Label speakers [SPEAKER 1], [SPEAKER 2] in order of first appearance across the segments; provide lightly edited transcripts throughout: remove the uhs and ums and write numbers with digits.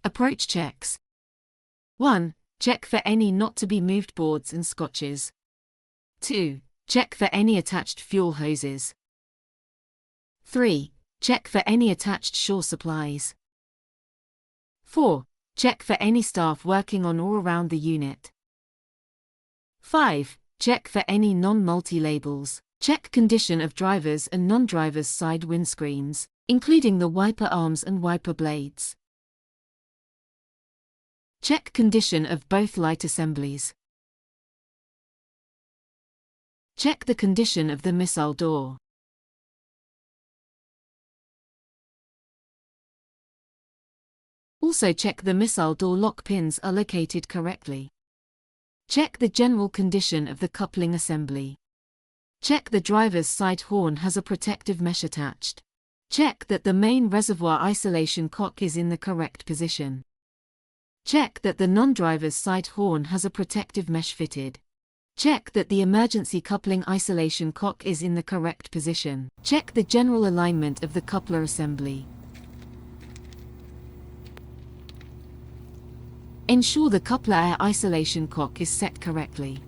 [SPEAKER 1] Approach checks. 1. Check for any not to be moved boards and scotches. 2. Check for any attached fuel hoses. 3. Check for any attached shore supplies. 4. Check for any staff working on or around the unit. 5. Check for any non-multi-labels. Check condition of drivers and non-drivers' side windscreens, including the wiper arms and wiper blades. Check condition of both light assemblies. Check the condition of the missile door. Also check the missile door lock pins are located correctly. Check the general condition of the coupling assembly. Check the driver's side horn has a protective mesh attached. Check that the main reservoir isolation cock is in the correct position. Check that the non-driver's side horn has a protective mesh fitted. Check that the emergency coupling isolation cock is in the correct position. Check the general alignment of the coupler assembly. Ensure the coupler air isolation cock is set correctly.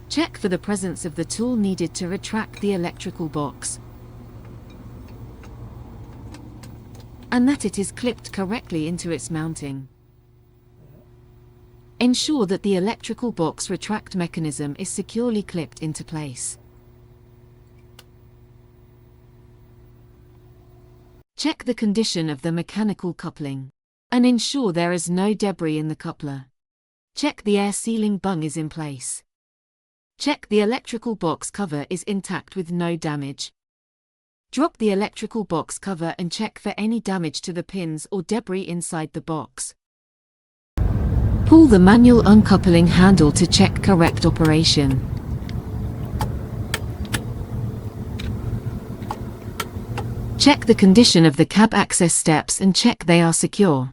[SPEAKER 1] Check for the presence of the tool needed to retract the electrical box, and that it is clipped correctly into its mounting. Ensure that the electrical box retract mechanism is securely clipped into place. Check the condition of the mechanical coupling, and ensure there is no debris in the coupler. Check the air sealing bung is in place. Check the electrical box cover is intact with no damage. Drop the electrical box cover and check for any damage to the pins or debris inside the box. Pull the manual uncoupling handle to check correct operation. Check the condition of the cab access steps and check they are secure.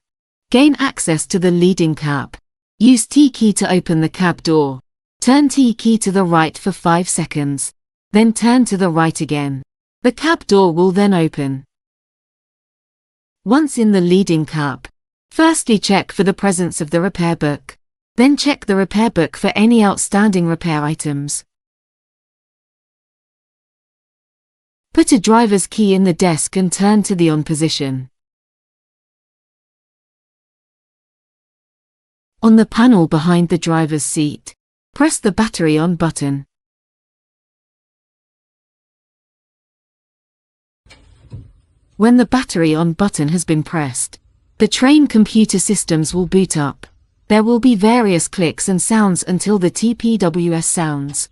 [SPEAKER 1] Gain access to the leading cab. Use T key to open the cab door. Turn T key to the right for 5 seconds, then turn to the right again. The cab door will then open. Once in the leading cab, firstly check for the presence of the repair book, then check the repair book for any outstanding repair items. Put a driver's key in the desk and turn to the on position. On the panel behind the driver's seat, press the battery on button. When the battery on button has been pressed, the train computer systems will boot up. There will be various clicks and sounds until the TPWS sounds.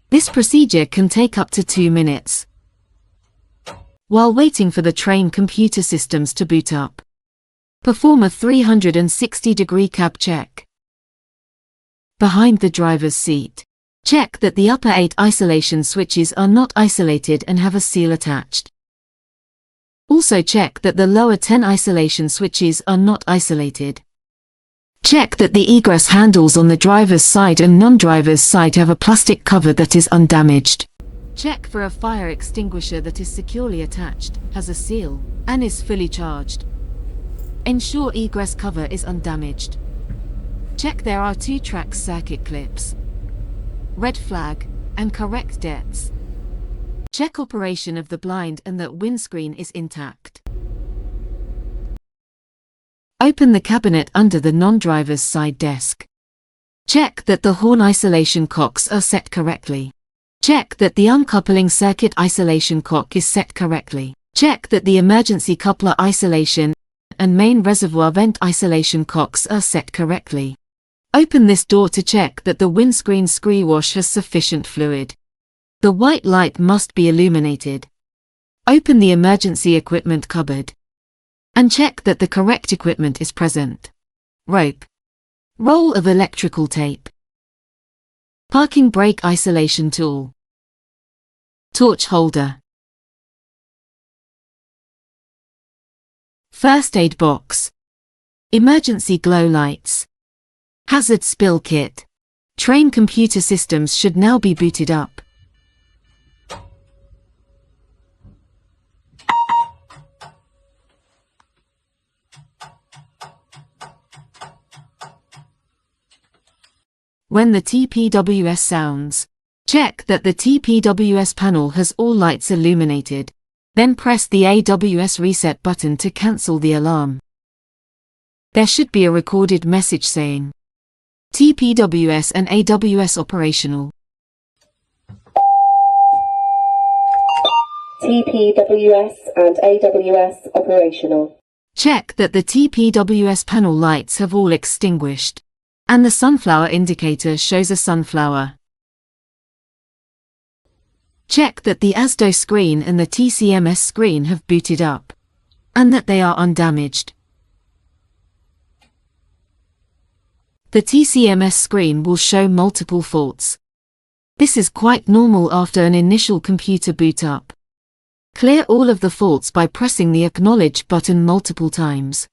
[SPEAKER 1] This procedure can take up to 2 minutes. While waiting for the train computer systems to boot up, perform a 360-degree cab check. Behind the driver's seat, check that the upper 8 isolation switches are not isolated and have a seal attached. Also check that the lower 10 isolation switches are not isolated. Check that the egress handles on the driver's side and non-driver's side have a plastic cover that is undamaged. Check for a fire extinguisher that is securely attached, has a seal, and is fully charged. Ensure egress cover is undamaged. Check there are 2 track circuit clips, red flag, and correct debts. Check operation of the blind and that windscreen is intact. Open the cabinet under the non-driver's side desk. Check that the horn isolation cocks are set correctly. Check that the uncoupling circuit isolation cock is set correctly. Check that the emergency coupler isolation and main reservoir vent isolation cocks are set correctly. Open this door to check that the windscreen screen wash has sufficient fluid. The white light must be illuminated. Open the emergency equipment cupboard and check that the correct equipment is present. Rope, roll of electrical tape, parking brake isolation tool, torch holder, first aid box, emergency glow lights, hazard spill kit. Train computer systems should now be booted up. When the TPWS sounds, check that the TPWS panel has all lights illuminated. Then press the AWS reset button to cancel the alarm. There should be a recorded message saying, TPWS and AWS operational.
[SPEAKER 2] TPWS and AWS operational.
[SPEAKER 1] Check that the TPWS panel lights have all extinguished, and the sunflower indicator shows a sunflower. Check that the ASDO screen and the TCMS screen have booted up, and that they are undamaged. The TCMS screen will show multiple faults. This is quite normal after an initial computer boot up. Clear all of the faults by pressing the Acknowledge button multiple times.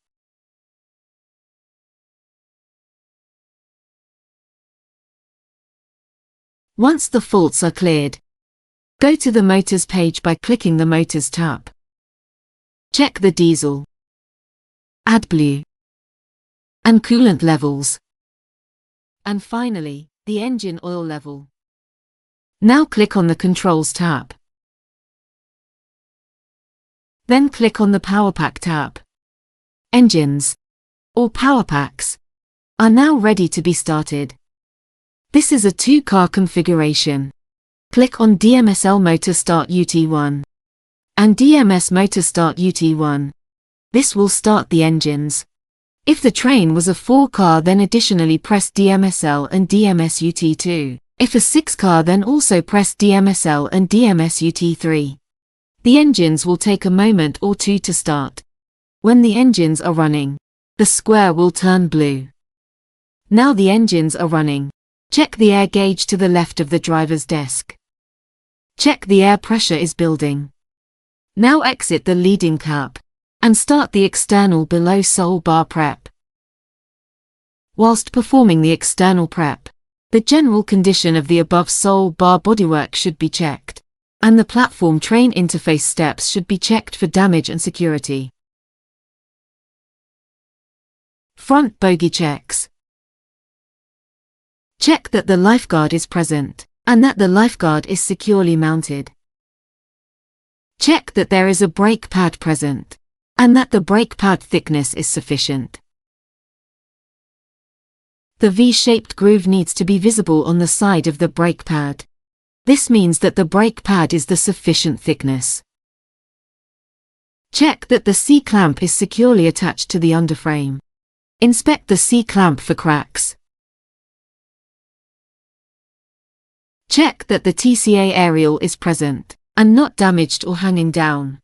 [SPEAKER 1] Once the faults are cleared, go to the Motors page by clicking the Motors tab. Check the diesel, AdBlue, and coolant levels. And finally, the engine oil level. Now click on the Controls tab. Then click on the Power Pack tab. Engines, or Power Packs, are now ready to be started. This is a 2-car configuration. Click on DMSL Motor Start UT1 and DMS Motor Start UT1. This will start the engines. If the train was a 4-car, then additionally press DMSL and DMS UT2. If a 6-car, then also press DMSL and DMS UT3. The engines will take a moment or two to start. When the engines are running, the square will turn blue. Now the engines are running. Check the air gauge to the left of the driver's desk. Check the air pressure is building. Now exit the leading cap and start the external below sole bar prep. Whilst performing the external prep, the general condition of the above sole bar bodywork should be checked, and the platform train interface steps should be checked for damage and security. Front bogie checks. Check that the lifeguard is present, and that the lifeguard is securely mounted. Check that there is a brake pad present, and that the brake pad thickness is sufficient. The V-shaped groove needs to be visible on the side of the brake pad. This means that the brake pad is the sufficient thickness. Check that the C-clamp is securely attached to the underframe. Inspect the C-clamp for cracks. Check that the TCA aerial is present, and not damaged or hanging down.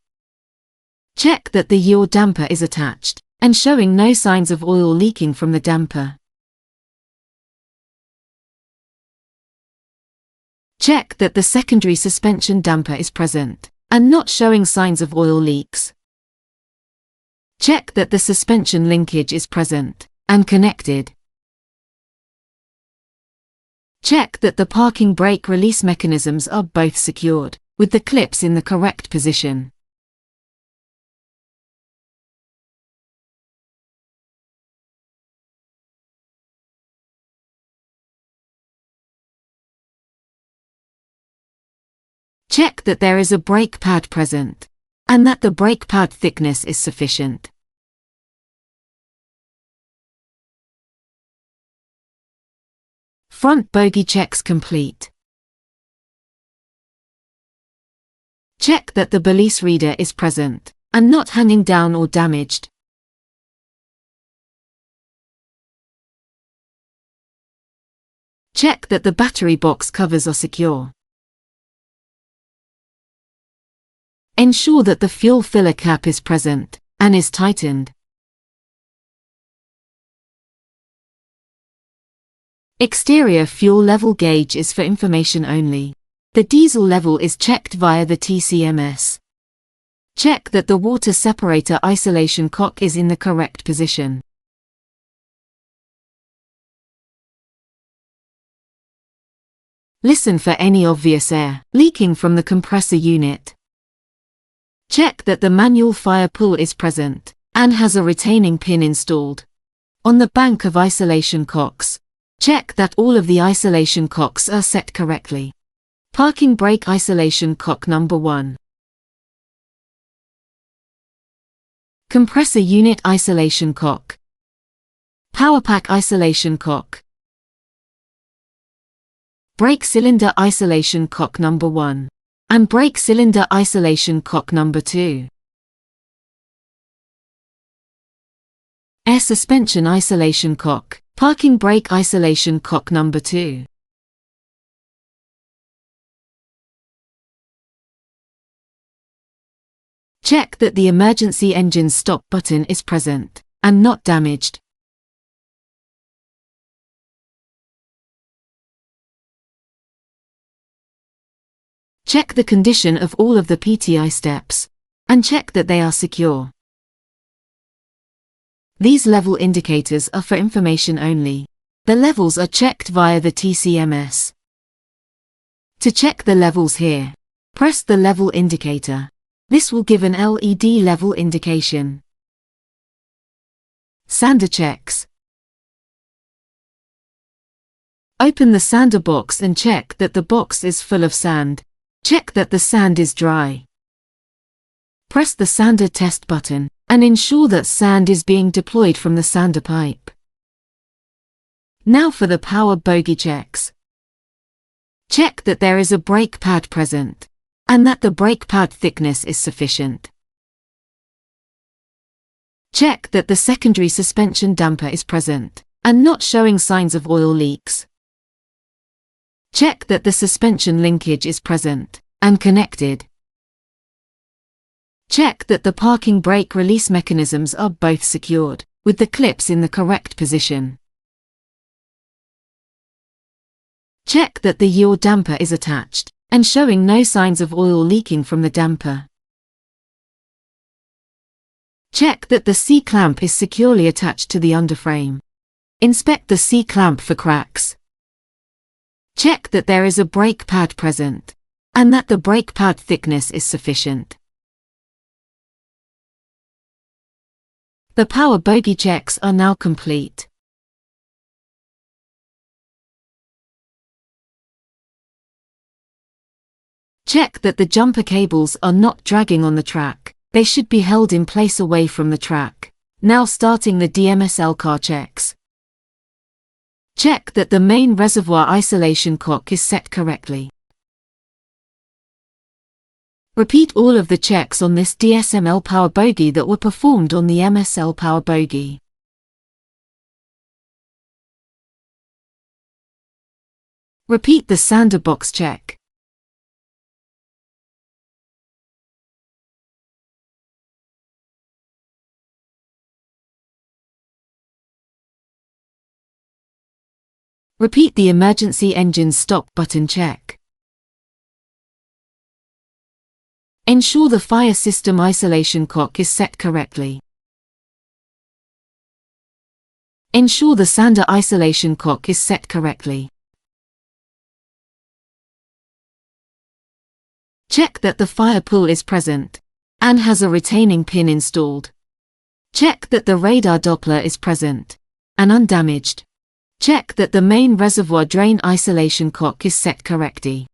[SPEAKER 1] Check that the yaw damper is attached, and showing no signs of oil leaking from the damper. Check that the secondary suspension damper is present, and not showing signs of oil leaks. Check that the suspension linkage is present, and connected. Check that the parking brake release mechanisms are both secured, with the clips in the correct position. Check that there is a brake pad present, and that the brake pad thickness is sufficient. Front bogie checks complete. Check that the balise reader is present, and not hanging down or damaged. Check that the battery box covers are secure. Ensure that the fuel filler cap is present, and is tightened. Exterior fuel level gauge is for information only. The diesel level is checked via the TCMS. Check that the water separator isolation cock is in the correct position. Listen for any obvious air leaking from the compressor unit. Check that the manual fire pull is present, and has a retaining pin installed on the bank of isolation cocks. Check that all of the isolation cocks are set correctly. Parking brake isolation cock number 1. Compressor unit isolation cock. Power pack isolation cock. Brake cylinder isolation cock number 1. And brake cylinder isolation cock number 2. Air suspension isolation cock. Parking brake isolation cock number 2. Check that the emergency engine stop button is present and not damaged. Check the condition of all of the PTI steps and check that they are secure. These level indicators are for information only. The levels are checked via the TCMS. To check the levels here, press the level indicator. This will give an LED level indication. Sander checks. Open the sander box and check that the box is full of sand. Check that the sand is dry. Press the sander test button and ensure that sand is being deployed from the sander pipe. Now for the power bogey checks. Check that there is a brake pad present and that the brake pad thickness is sufficient. Check that the secondary suspension damper is present and not showing signs of oil leaks. Check that the suspension linkage is present and connected. Check that the parking brake release mechanisms are both secured, with the clips in the correct position. Check that the yaw damper is attached and showing no signs of oil leaking from the damper. Check that the C-clamp is securely attached to the underframe. Inspect the C-clamp for cracks. Check that there is a brake pad present and that the brake pad thickness is sufficient. The power bogey checks are now complete. Check that the jumper cables are not dragging on the track. They should be held in place away from the track. Now starting the DMSL car checks. Check that the main reservoir isolation cock is set correctly. Repeat all of the checks on this DSML power bogey that were performed on the MSL power bogey. Repeat the sander box check. Repeat the emergency engine stop button check. Ensure the fire system isolation cock is set correctly. Ensure the sander isolation cock is set correctly. Check that the fire pull is present and has a retaining pin installed. Check that the radar Doppler is present and undamaged. Check that the main reservoir drain isolation cock is set correctly.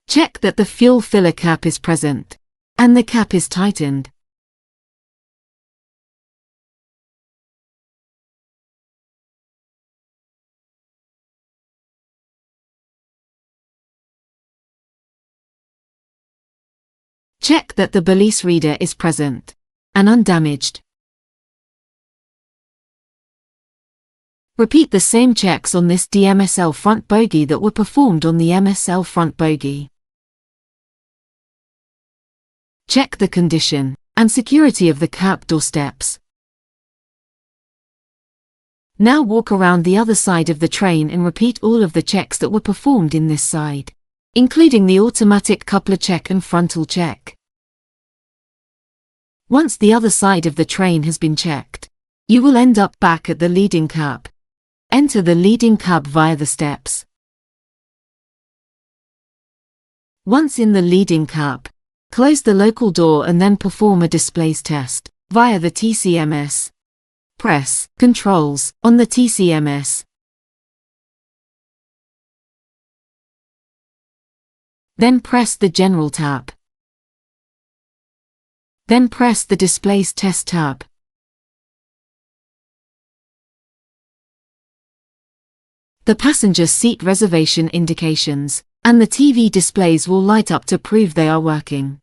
[SPEAKER 1] Check that the fuel filler cap is present and the cap is tightened. Check that the balise reader is present and undamaged. Repeat the same checks on this DMSL front bogey that were performed on the MSL front bogey. Check the condition and security of the cap door steps. Now walk around the other side of the train and repeat all of the checks that were performed in this side, including the automatic coupler check and frontal check. Once the other side of the train has been checked, you will end up back at the leading cab. Enter the leading cab via the steps. Once in the leading cab, Close the local door and then perform a displays test via the TCMS. Press Controls on the TCMS. Then press the General tab. Then press the Displays Test tab. The passenger seat reservation indications and the TV displays will light up to prove they are working.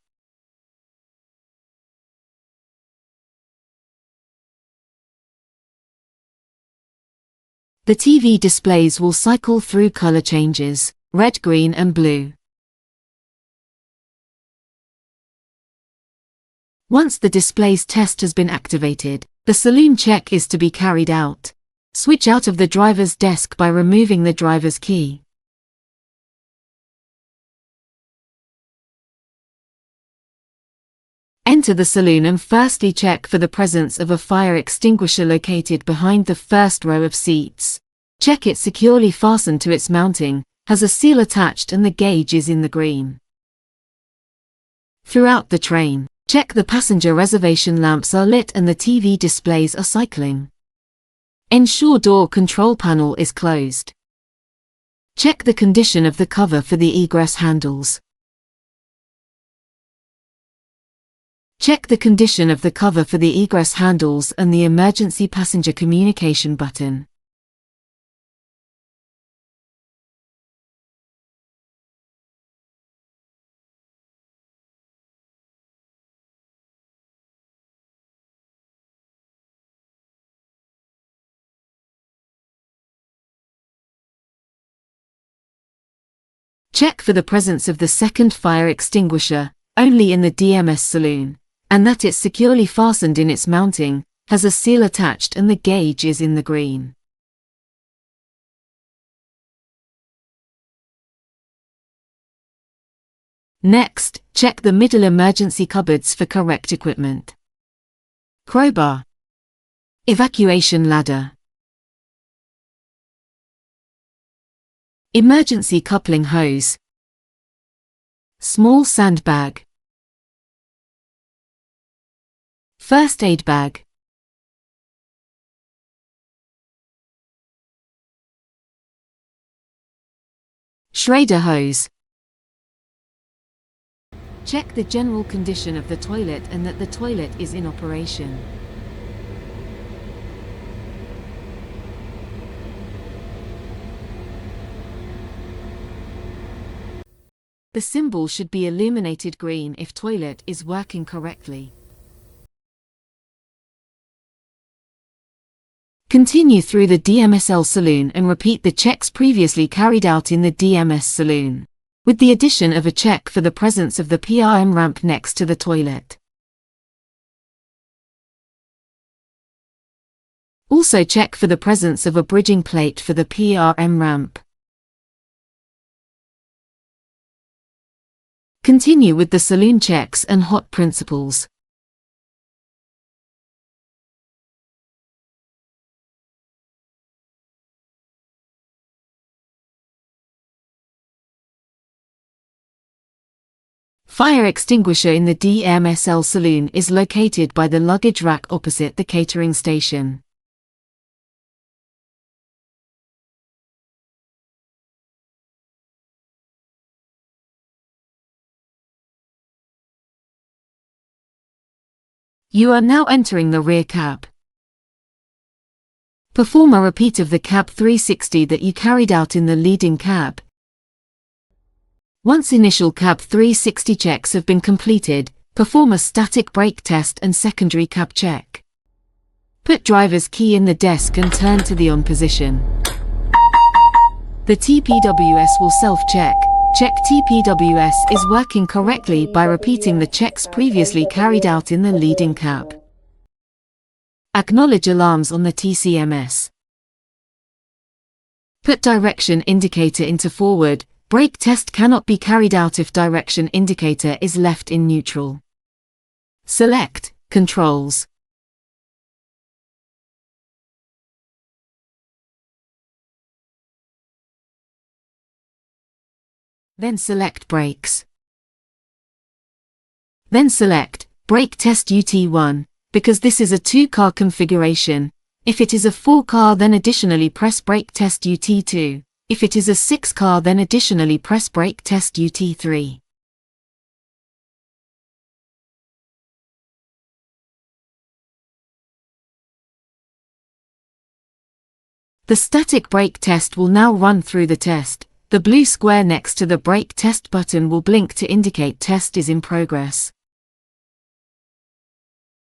[SPEAKER 1] The TV displays will cycle through color changes, red, green and blue. Once the displays test has been activated, the saloon check is to be carried out. Switch out of the driver's desk by removing the driver's key. Enter the saloon and firstly check for the presence of a fire extinguisher located behind the first row of seats. Check it securely fastened to its mounting, has a seal attached and the gauge is in the green. Throughout the train, check the passenger reservation lamps are lit and the TV displays are cycling. Ensure door control panel is closed. Check the condition of the cover for the egress handles. Check the condition of the cover for the egress handles and the emergency passenger communication button. Check for the presence of the second fire extinguisher, only in the DMS saloon, and that it's securely fastened in its mounting, has a seal attached and the gauge is in the green. Next, check the middle emergency cupboards for correct equipment. Crowbar. Evacuation ladder. Emergency coupling hose. Small sandbag. First aid bag. Schrader hose. Check the general condition of the toilet and that the toilet is in operation. The symbol should be illuminated green if toilet is working correctly. Continue through the DMSL saloon and repeat the checks previously carried out in the DMS saloon, with the addition of a check for the presence of the PRM ramp next to the toilet. Also check for the presence of a bridging plate for the PRM ramp. Continue with the saloon checks and hot principles. Fire extinguisher in the DMSL saloon is located by the luggage rack opposite the catering station. You are now entering the rear cab. Perform a repeat of the cab 360 that you carried out in the leading cab. Once initial cab 360 checks have been completed, perform a static brake test and secondary cab check. Put driver's key in the desk and turn to the on position. The TPWS will self-check. Check TPWS is working correctly by repeating the checks previously carried out in the leading cab. Acknowledge alarms on the TCMS. Put direction indicator into forward. Brake test cannot be carried out if direction indicator is left in neutral. Select Controls. Then select Brakes. Then select Brake Test UT1, because this is a 2-car configuration. If it is a 4-car, then additionally press Brake Test UT2. If it is a 6-car, then additionally press Brake Test UT3. The static brake test will now run through the test. The blue square next to the brake test button will blink to indicate test is in progress.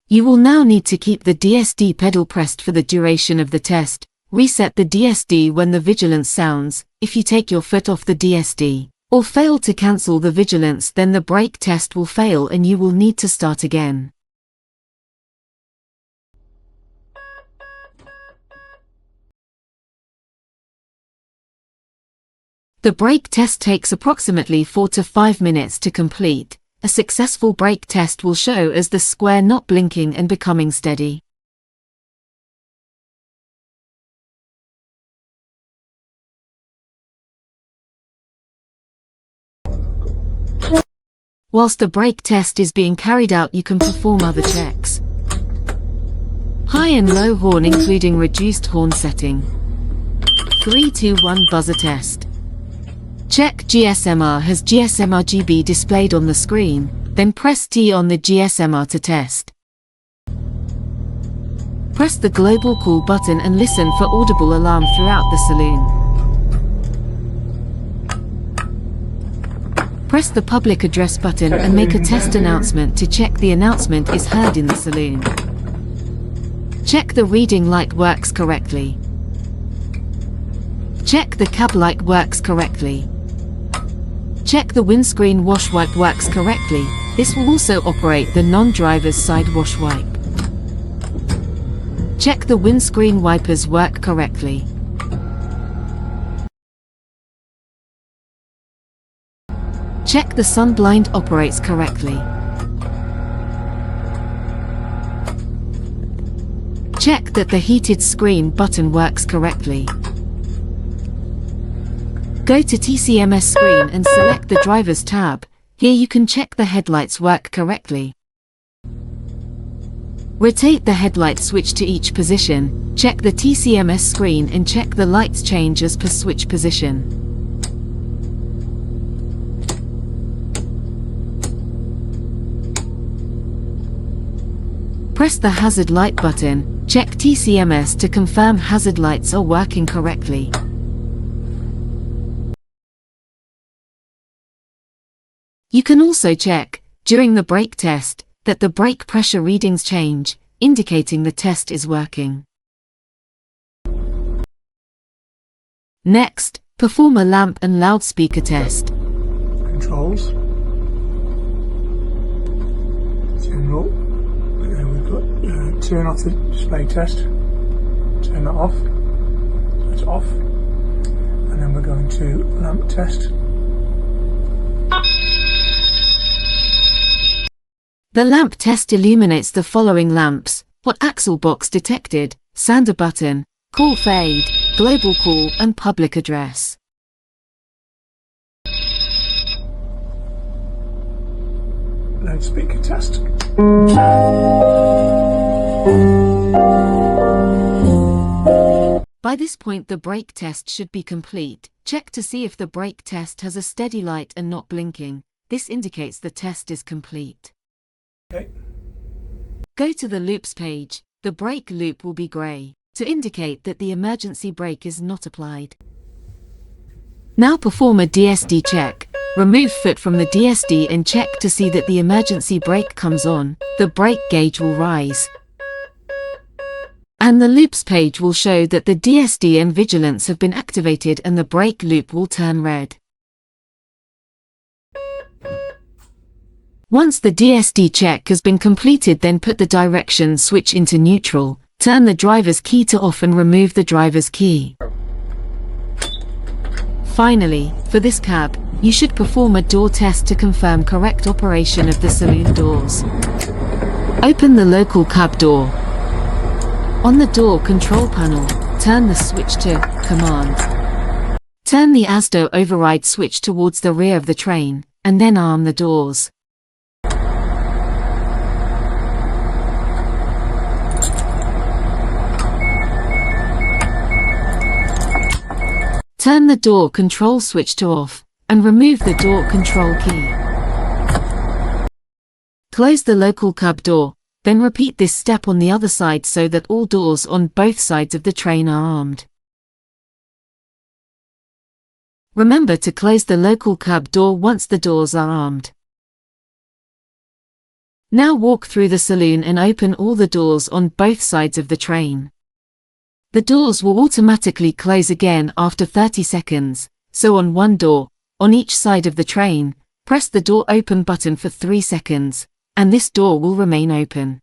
[SPEAKER 1] You will now need to keep the DSD pedal pressed for the duration of the test. Reset the DSD when the vigilance sounds. If you take your foot off the DSD, or fail to cancel the vigilance, then the brake test will fail and you will need to start again. The brake test takes approximately 4 to 5 minutes to complete. A successful brake test will show as the square not blinking and becoming steady. Whilst the brake test is being carried out, you can perform other checks. High and low horn including reduced horn setting. 3, 2, 1 buzzer test. Check GSMR. Has GSM RGB displayed on the screen? Then press T on the GSMR to test. Press the global call button and listen for audible alarm throughout the saloon. Press the public address button and make a test announcement to check the announcement is heard in the saloon. Check the reading light works correctly. Check the cab light works correctly. Check the windscreen wash wipe works correctly. This will also operate the non-driver's side wash wipe. Check the windscreen wipers work correctly. Check the sun blind operates correctly. Check that the heated screen button works correctly. Go to TCMS screen and select the driver's tab. Here you can check the headlights work correctly. Rotate the headlight switch to each position. Check the TCMS screen and check the lights change as per switch position. Press the hazard light button. Check TCMS to confirm hazard lights are working correctly. You can also check, during the brake test, that the brake pressure readings change, indicating the test is working. Next, perform a lamp and loudspeaker test.
[SPEAKER 3] Controls. General. We've got turn off the display test. Turn that off. So it's off. And then we're going to lamp test.
[SPEAKER 1] The lamp test illuminates the following lamps: hot axle box detected, sander button, call fade, global call and public address.
[SPEAKER 3] Loudspeaker test.
[SPEAKER 1] By this point the brake test should be complete. Check to see if the brake test has a steady light and not blinking. This indicates the test is complete.
[SPEAKER 3] Okay.
[SPEAKER 1] Go to the loops page. The brake loop will be grey, to indicate that the emergency brake is not applied. Now perform a DSD check. Remove foot from the DSD and check to see that the emergency brake comes on. The brake gauge will rise. And the loops page will show that the DSD and vigilance have been activated and the brake loop will turn red. Once the DSD check has been completed, then put the direction switch into neutral, turn the driver's key to off and remove the driver's key. Finally, for this cab, you should perform a door test to confirm correct operation of the saloon doors. Open the local cab door. On the door control panel, turn the switch to command. Turn the ASDO override switch towards the rear of the train, and then arm the doors. Turn the door control switch to off, and remove the door control key. Close the local cab door, then repeat this step on the other side so that all doors on both sides of the train are armed. Remember to close the local cab door once the doors are armed. Now walk through the saloon and open all the doors on both sides of the train. The doors will automatically close again after 30 seconds, so on one door, on each side of the train, press the door open button for 3 seconds, and this door will remain open.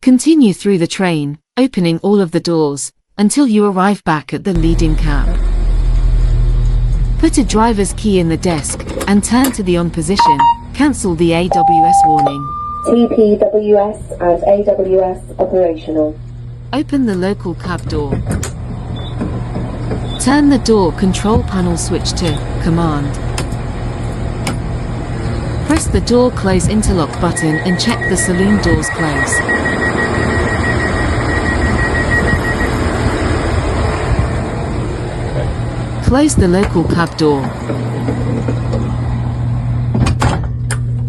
[SPEAKER 1] Continue through the train, opening all of the doors, until you arrive back at the leading cab. Put a driver's key in the desk, and turn to the on position. Cancel the AWS warning.
[SPEAKER 2] TPWS and AWS operational.
[SPEAKER 1] Open the local cab door. Turn the door control panel switch to command. Press the door close interlock button and check the saloon doors close. Close the local cab door.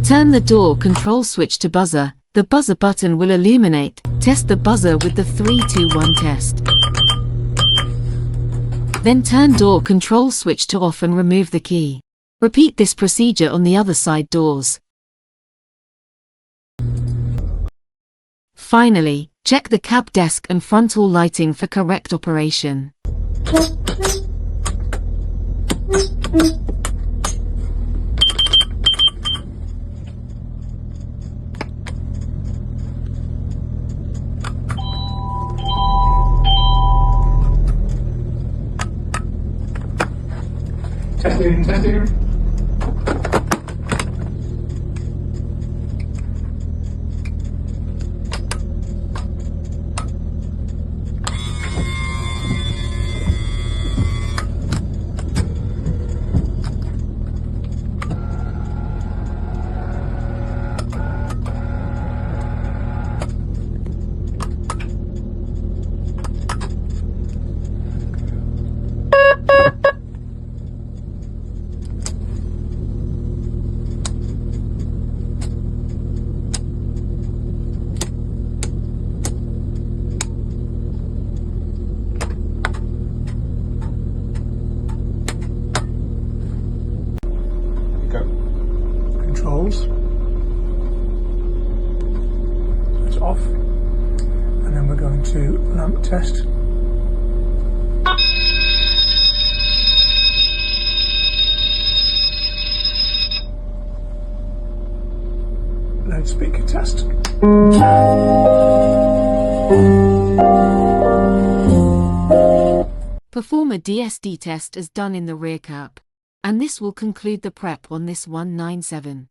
[SPEAKER 1] Turn the door control switch to buzzer. The buzzer button will illuminate. Test the buzzer with the 3, 2, 1 test. Then turn door control switch to off and remove the key. Repeat this procedure on the other side doors. Finally, check the cab desk and frontal lighting for correct operation.
[SPEAKER 3] Testing. Controls. So it's off. And then we're going to lamp test. Loudspeaker test.
[SPEAKER 1] Perform a DSD test as done in the rear cab. And this will conclude the prep on this 197.